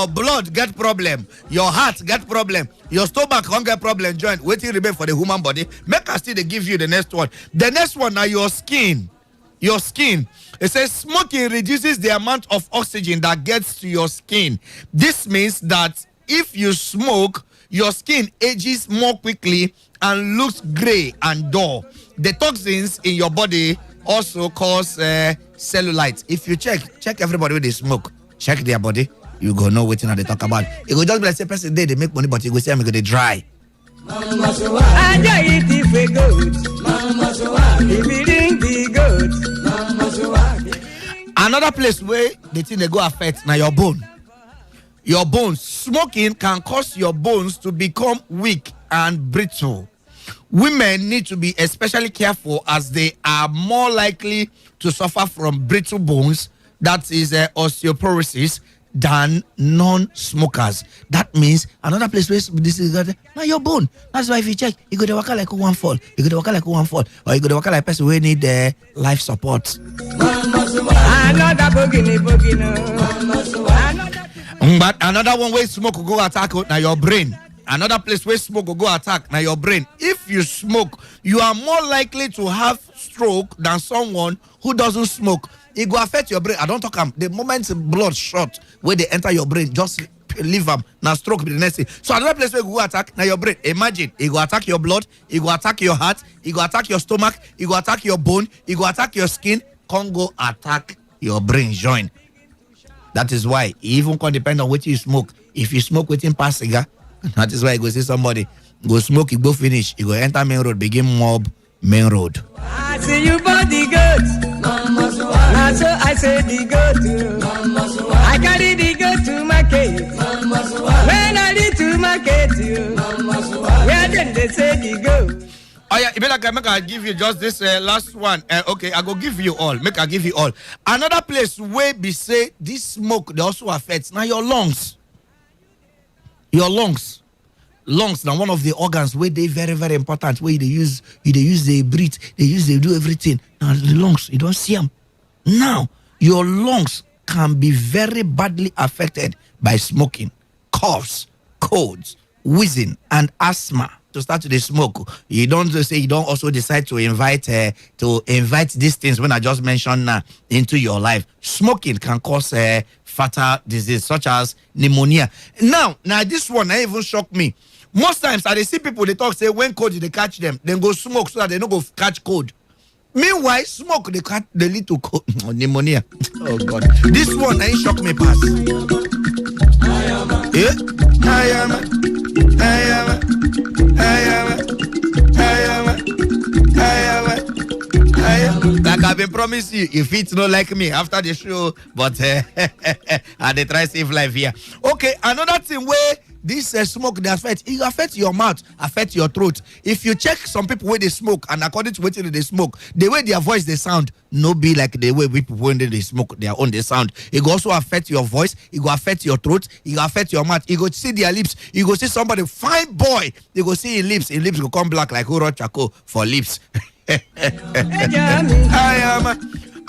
blood get problem, your heart get problem, your stomach can't get problem, joint, waiting remain for the human body, make us still they give you the next one. The next one now your skin. Your skin. It says smoking reduces the amount of oxygen that gets to your skin. This means that if you smoke, your skin ages more quickly and looks gray and dull. The toxins in your body also cause cellulite. If you check everybody when they smoke, check their body, you go know what they talk about. You go just be like say person they make money, but you go say I'm gonna dry. Another place where the thing they go affect now your bone. Your bones. Smoking can cause your bones to become weak and brittle. Women need to be especially careful as they are more likely to suffer from brittle bones, that is osteoporosis, than non-smokers. That means another place where this is now your bone. That's why if you check, you go to work like one fall, you go to work like one fall, or you go to work like person who need life support. But another one where smoke will go attack now your brain. Another place where smoke will go attack now your brain. If you smoke, you are more likely to have stroke than someone who doesn't smoke. it go affect your brain. I don't talk the moment blood shot where they enter your brain, just leave them. Now stroke be the next thing. So another place where it go attack now your brain. Imagine it go attack your blood, it go attack your heart, it go attack your stomach, it go attack your bone, it go attack your skin. Can go attack your brain join. That is why it even can depend on what you smoke. If you smoke within past cigar, that is why you go see somebody go smoke, it go finish, you go enter main road, begin mob main road. I see you body good. Now so I say the goat. I carry the goat to market. When I lead to market, where then they say the goat. Oh yeah, make I give you just this last one. Okay, I go give you all. Make I give you all. Another place where be say this smoke they also affects now your lungs. Your lungs. Lungs now one of the organs where they very very important. Where they use they breathe, they do everything. Now the lungs you don't see them. Now your lungs can be very badly affected by smoking, coughs, colds, wheezing, and asthma. To start to the smoke, you don't say you don't also decide to invite these things when I just mentioned into your life. Smoking can cause fatal disease such as pneumonia. Now this one even shocked me. Most times I see people they talk say when cold they catch them, then go smoke so that they don't go catch cold. Meanwhile, smoke they lead to cold, pneumonia. Oh God, this one ain't shock me pass. Like I've been promising you, if it's not like me after the show, but and they try save life here. Okay, another thing where this smoke they affect your mouth, affect your throat. If you check some people where they smoke, and according to what they smoke, the way their voice they sound, no be like the way people when they smoke their own they sound. It go also affect your voice, it go affect your throat, it go affect your mouth, you go see their lips, you go see somebody fine boy, you go see his lips go come black like Uro Chaco for lips. I am.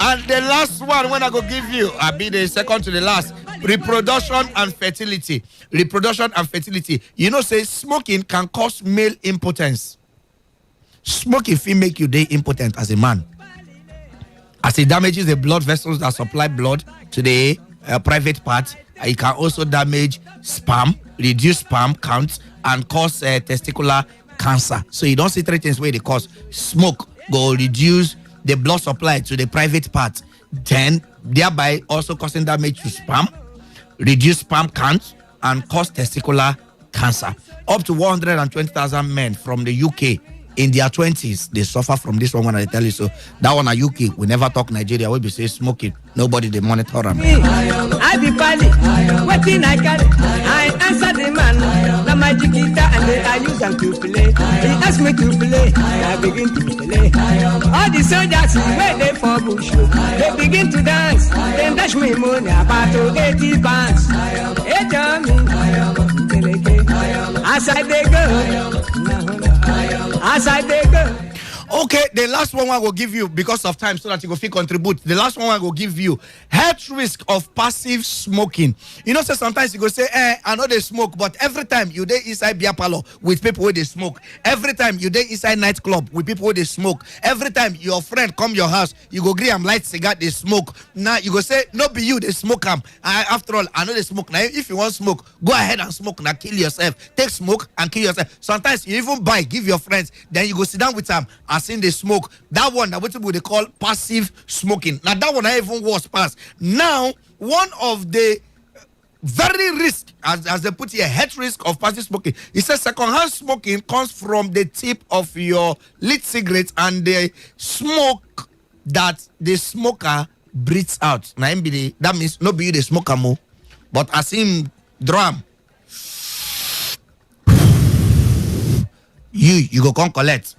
And the last one when I go give you, I'll be the second to the last. Reproduction and fertility. Reproduction and fertility. You know, say smoking can cause male impotence. Smoking will make you day impotent as a man. As it damages the blood vessels that supply blood to the private part, it can also damage sperm, reduce sperm counts, and cause testicular cancer. So you don't see three things where they cause. Smoke go reduce the blood supply to the private part, then thereby also causing damage to sperm, reduce sperm count, and cause testicular cancer. Up to 120,000 men from the UK in their 20s, they suffer from this one when I tell you so. That one at UK, we never talk Nigeria, we be say smoking. Nobody they monitor them. I be pali, waiting I carry. I answer the man. Now my guitar and I use them to play. He asked me to play, I begin to play. All the soldiers where they for bush, they begin to dance. Then dash me money about 80 pounds. Hey Tommy, as I they go, as I they go. Okay, the last one I will give you because of time so that you go feel contribute. The last one I will give you health risk of passive smoking. You know, so sometimes you go say, I know they smoke, but every time you dey inside beer parlor with people where they smoke, every time you dey inside nightclub with people where they smoke, every time your friend come your house, you go gree am light cigar, they smoke. Now you go say, no be you, they smoke am. After all, I know they smoke. Now if you want smoke, go ahead and smoke. Now kill yourself. Take smoke and kill yourself. Sometimes you even buy, give your friends, then you go sit down with them and in the smoke. That one, what they call passive smoking. Now that one I even worse pass. Now, one of the very risk, as they put here, health risk of passive smoking. It says secondhand smoking comes from the tip of your lit cigarette and the smoke that the smoker breathes out. Now, that means not be you the smoker more, but as him drum, you go come collect.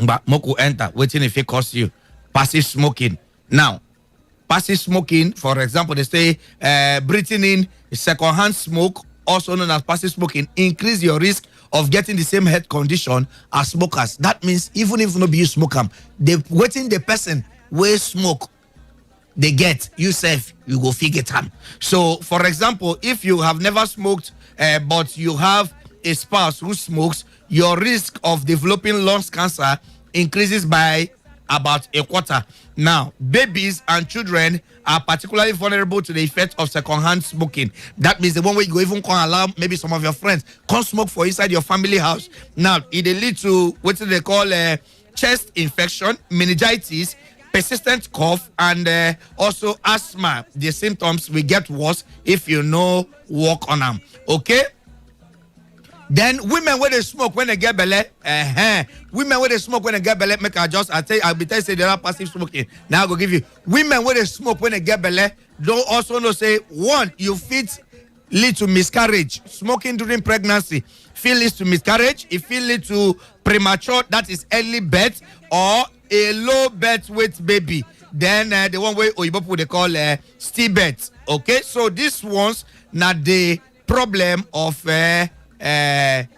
But Moku enter, waiting if it costs you. Passive smoking. Now, passive smoking, for example, they say breathing in secondhand smoke, also known as passive smoking, increase your risk of getting the same health condition as smokers. That means even if not be you smoke them, they waiting the person where smoke they get yourself, you go figure them. So, for example, if you have never smoked, but you have a spouse who smokes, your risk of developing lungs cancer increases by about a quarter. Now, babies and children are particularly vulnerable to the effect of secondhand smoking. That means the one way you go even can't allow maybe some of your friends can't smoke for inside your family house. Now, it lead to what they call chest infection, meningitis, persistent cough, and also asthma. The symptoms will get worse if you no walk on them. Okay? Then women when they smoke when they get belly, women when they smoke when they get belly, make I'll be telling you they are passive smoking. Now I go give you women when they smoke when they get belly, don't also know say one, you fit lead to miscarriage. Smoking during pregnancy feel leads to miscarriage, it feel lead to premature, that is early birth, or a low birth weight baby. Then the one way Oyibo people they call stillbirth. Okay, so this one's not the problem of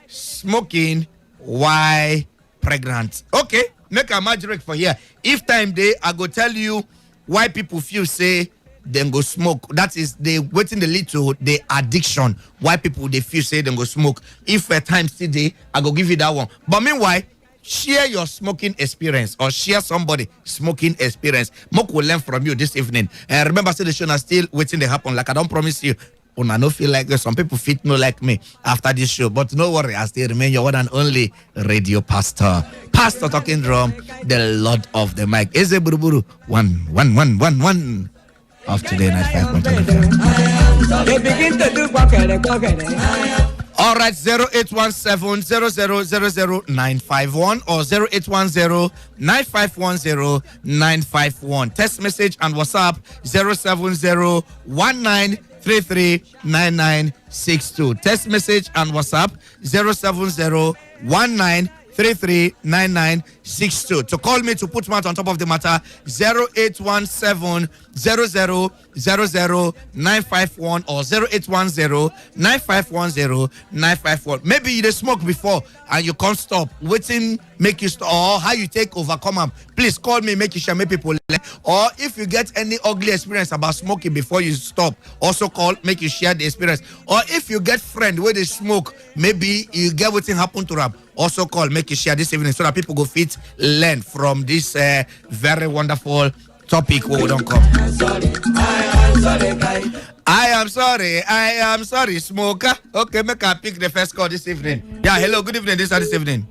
smoking while pregnant. Okay, make a magic for here. If time day, I go tell you why people feel say them go smoke. That is they waiting the lead to the addiction. Why people they feel say them go smoke. If time today, I go give you that one. But meanwhile, share your smoking experience or share somebody smoking experience. Mok will learn from you this evening. And remember, say the show is still waiting to happen. Like I don't promise you. I don't feel like some people fit no like me after this show, but no worry, I still remain your one and only radio pastor, Pastor Talking Drum, the Lord of the Mic. Eze Buruburu, one of Today 95.1fm. They begin to do quackere. All right, 0817-0000951 or 0810-9510-951. Text message and WhatsApp 070-1933-9962. Text message and WhatsApp 070-1933-9962. To call me to put mouth on top of the matter 0817-0000951 or 0810-9510-951. Maybe you smoke before and you can't stop. Waiting make you stop, or how you take overcome them. Please call me, make you share, make people learn. Or if you get any ugly experience about smoking before you stop, also call, make you share the experience. Or if you get friend where they smoke, maybe you get what happened to them, also call, make you share this evening so that people go fit learn from this very wonderful topic where we don't come. I am sorry, smoker. Okay, make I pick the first call this evening. Yeah, hello, good evening. This evening.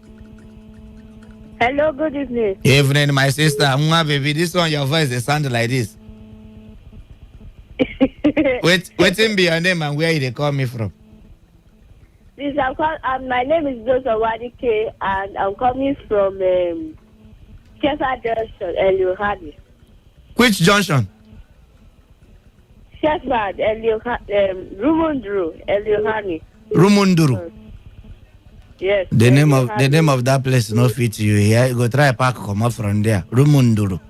Hello, good evening. Evening, my sister. Mwah, baby, this one, your voice, they sound like this. Waiting be your name and where they call me from? Please, my name is Joseph Wadike, and I'm coming from Shepherd Junction, Eliohani. Which junction? Shepherd, Rumunduru, Eliohani. Rumunduru. Yes. The name of that place no fit you here. You go try park come up from there. Rumunduru.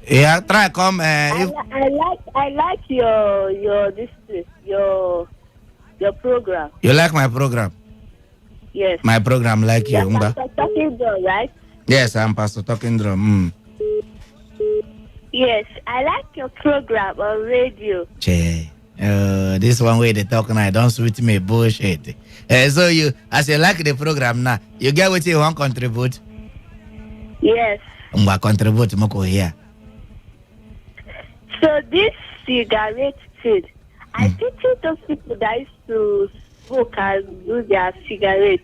Yeah, try come. I like your program. You like my program? Yes. My program like you. Pastor Talking Drum, right? Yes, I'm Pastor Talking Drum. Yes, I like your program on radio. Che. This one way they talk now, don't sweet me bullshit. So you, as you like the program now, you get what you want contribute? Yes. Contribute moko here. So this cigarette thing, I picture those people that used to smoke and do their cigarettes.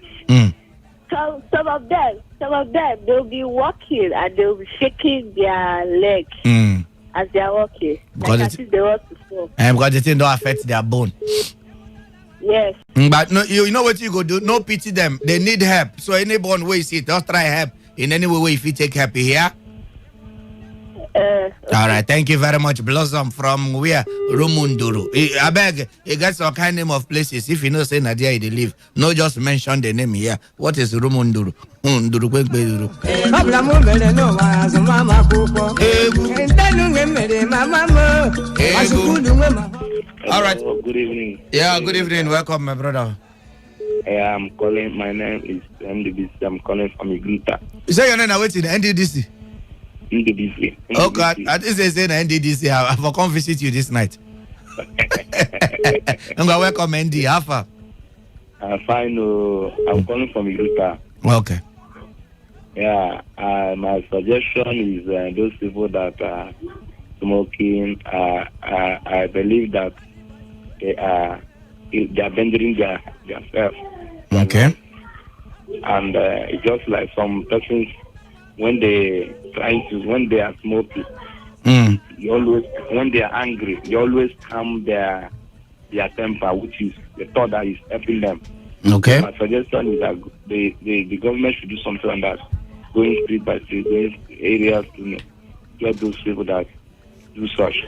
So some of them, they'll be walking and they'll be shaking their legs as they're walking. Like as if they want to smoke. Because the thing don't affect their bone. Yes. But no, you know what you go do? No pity them. They need help. So anyone where you see it, just try help in any way if you take help here. Okay. All right, thank you very much. Blossom from where? Rumunduru. I beg, you got some kind name of places. If you know say Nadia they live, no just mention the name here. What is Rumunduru? All right. Good evening. Yeah, good evening. Welcome, my brother. I'm calling. My name is MDBC. I'm calling from Iguta. You say your name? Wait in NDDC. NDDC. Okay, at least they say NDDC. I will come visit you this night. I'm gonna welcome ND. How far? Fine. I'm calling from Iguta. Okay. Yeah, my suggestion is those people that are smoking. I believe that they are bending themselves. Okay. And it's just like some persons when they are smoking, you always, when they are angry, they always calm their temper, which is the thought that is helping them. Okay. So my suggestion is that the government should do something on that, going street by street, going areas to get those people that do such.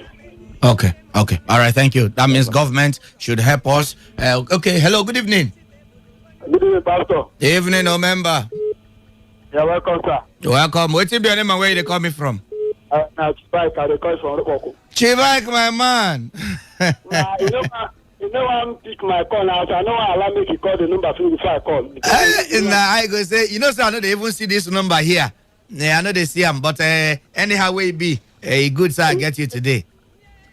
Okay. All right. Thank you. That means government should help us. Okay. Hello. Good evening. Good evening, Pastor. Evening, no member. You're welcome, sir. You're welcome. What's your name and where you coming from? Now, Chibike, I call from Rokoko. Chibike, my man. You know I'm pick my call now, so I know I allow me to call the number before I call. I go say, sir, I know they even see this number here. Yeah, I know they see him, but anyhow way it be, good sir, I get you today.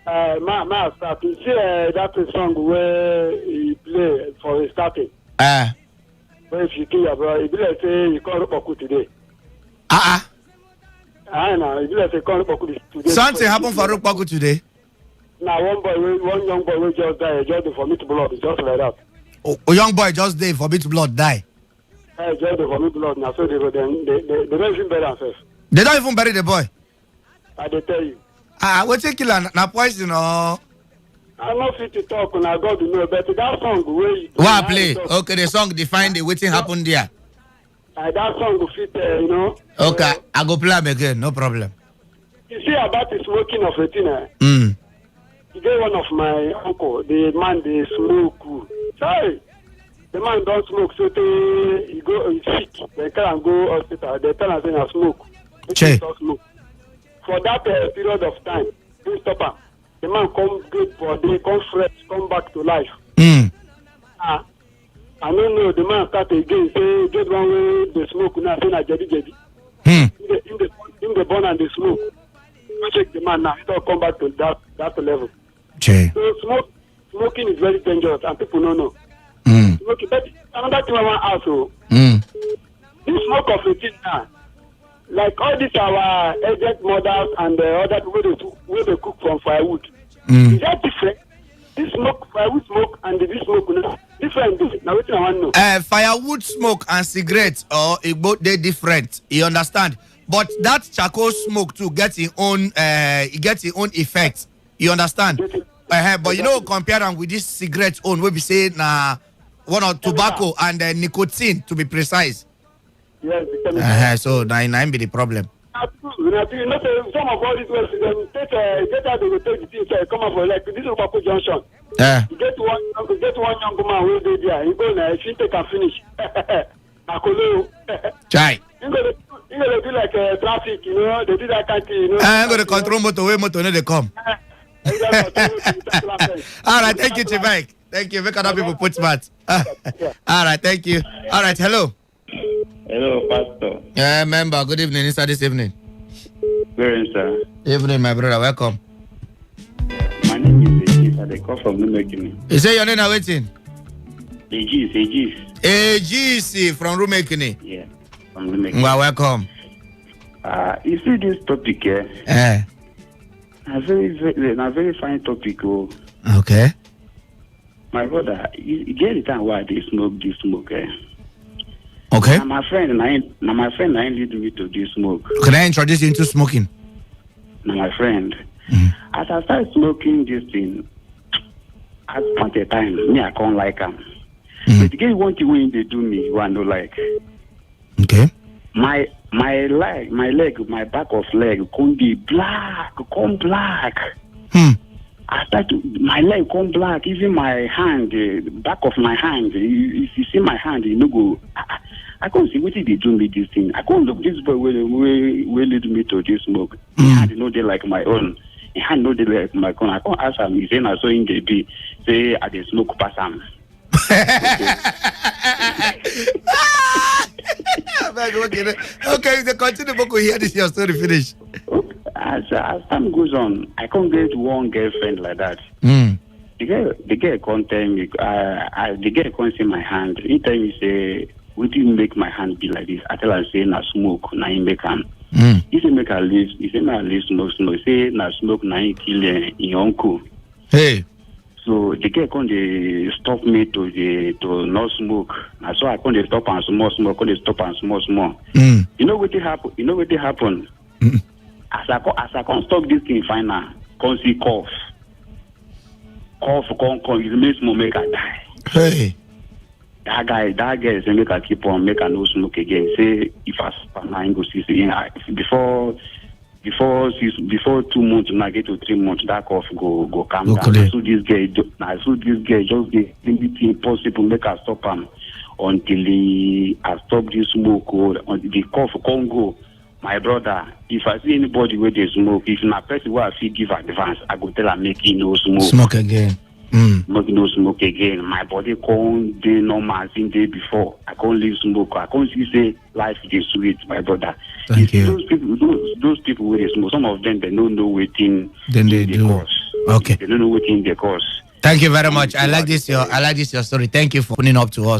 My start. You see that song where he play for his starting. Where if you kill your brother, he be like say you call Rokoko today. I know, he be like say call Rokoko today. Something happened for Rokoko today. Now one young boy will just die, just for me to blood, just like that. Oh, young boy just died for me to blood die. Just for me to blood. Now so they don't even bury themselves. They don't even bury the boy. I dey tell you. What's a killer? Na poison or? I'm not fit to talk when I got to know, but that song where what play? Okay, the song define the wetin happened there. That song will fit, you know. Okay, I go play am again, no problem. You see about the smoking of retina. You get one of my uncle, the man they smoke. Sorry, the man don't smoke, so he sick. They can't go hospital. They tell him say smoke. He don't smoke. For that period of time, he stop him. The man come good for day, come fresh, come back to life. I don't know. The man start again. Say get one way they smoke now. Say na jadi. In the burn and the smoke. You check the man now. He don't come back to that level. So smoking is very dangerous and people don't know. Smoking, but another thing I want to ask you. This smoke of a thing now, like all these our agent mothers and the other people where they cook from firewood. Is that different? This smoke, firewood smoke and this smoke different. Now what I want to know. Firewood smoke and cigarettes both they different. You understand? But that charcoal smoke too gets its own effect. You understand? But you know, compare them with this cigarette own, where we say one or tobacco and nicotine to be precise. Yes. So nine be the problem. You know, some of all these words, get out they will take the things come up for like this is Tobacco Junction. You get one young man who did there. He go now, she take and finish. Chai. You gonna do like traffic, you know, they do that kind of thing, you know. I'm gonna control motorway, motor no they come. All right, thank you, Chibike. Thank you. Make other people put smart. All right, thank you. All right, hello. Hello, Pastor. Member, good evening. Inside this evening. Very sir. Evening, my brother. Welcome. My name is Aegis. I call from Rumekini. You say your name now waiting? Aegis. Aegis from Rumekini. Yeah, from Rumekini. Well, welcome. You see this topic here? A very fine topic. Okay. My brother, you get the time why they smoke this smoke. Okay. Now my friend, I lead me to this smoke. Can I introduce you into smoking? Now my friend, as I start smoking this thing, at point of time, me I can't like them. But again, one thing when they do me, one don't like. Okay. My leg, my back of leg, come black. I start to, my leg come black, even my hand, back of my hand. If you see my hand, you know go. I can't see what they do me this thing. I can't look this boy will lead me to this smoke. Hand know they like my own. Hand know they like my own. I can't ask him. He say I saw in the be say I dey smoke pass him. Okay, the continue book we hear this your story finish. As time goes on, I can't get one girlfriend like that. The girl can't tell me. The girl can't see my hand. He tell me say what did make my hand be like this? I tell her say na smoke, na him make am. He say make her leave. He say na leave smoke. He say na smoke na him kill him uncle. Hey. So the girl come they stop me to not smoke. And so I come they stop and small, come they stop and small. You know what happen? As I can't stop this thing final, come see cough, come. It makes me make her die. Hey. That guy say make her keep on, make her no smoke again. Say if I stop now, go see before 2 months, when I get to 3 months, that cough go calm down. I saw this girl just get everything possible make her stop him until I stop this smoke or until the cough can't go. My brother, if I see anybody where they smoke, if na person where I feel give advance, I go tell her make he no smoke. Smoke again. Make no smoke again. My body can't do normal as in day before. I can't leave smoke. I can't see say life is sweet, my brother. Thank you. Those people where they smoke, some of them they don't know waiting. Then they do. Cause. Okay. They don't know waiting the cause. Thank you very much. I like this your story. Thank you for opening up to us.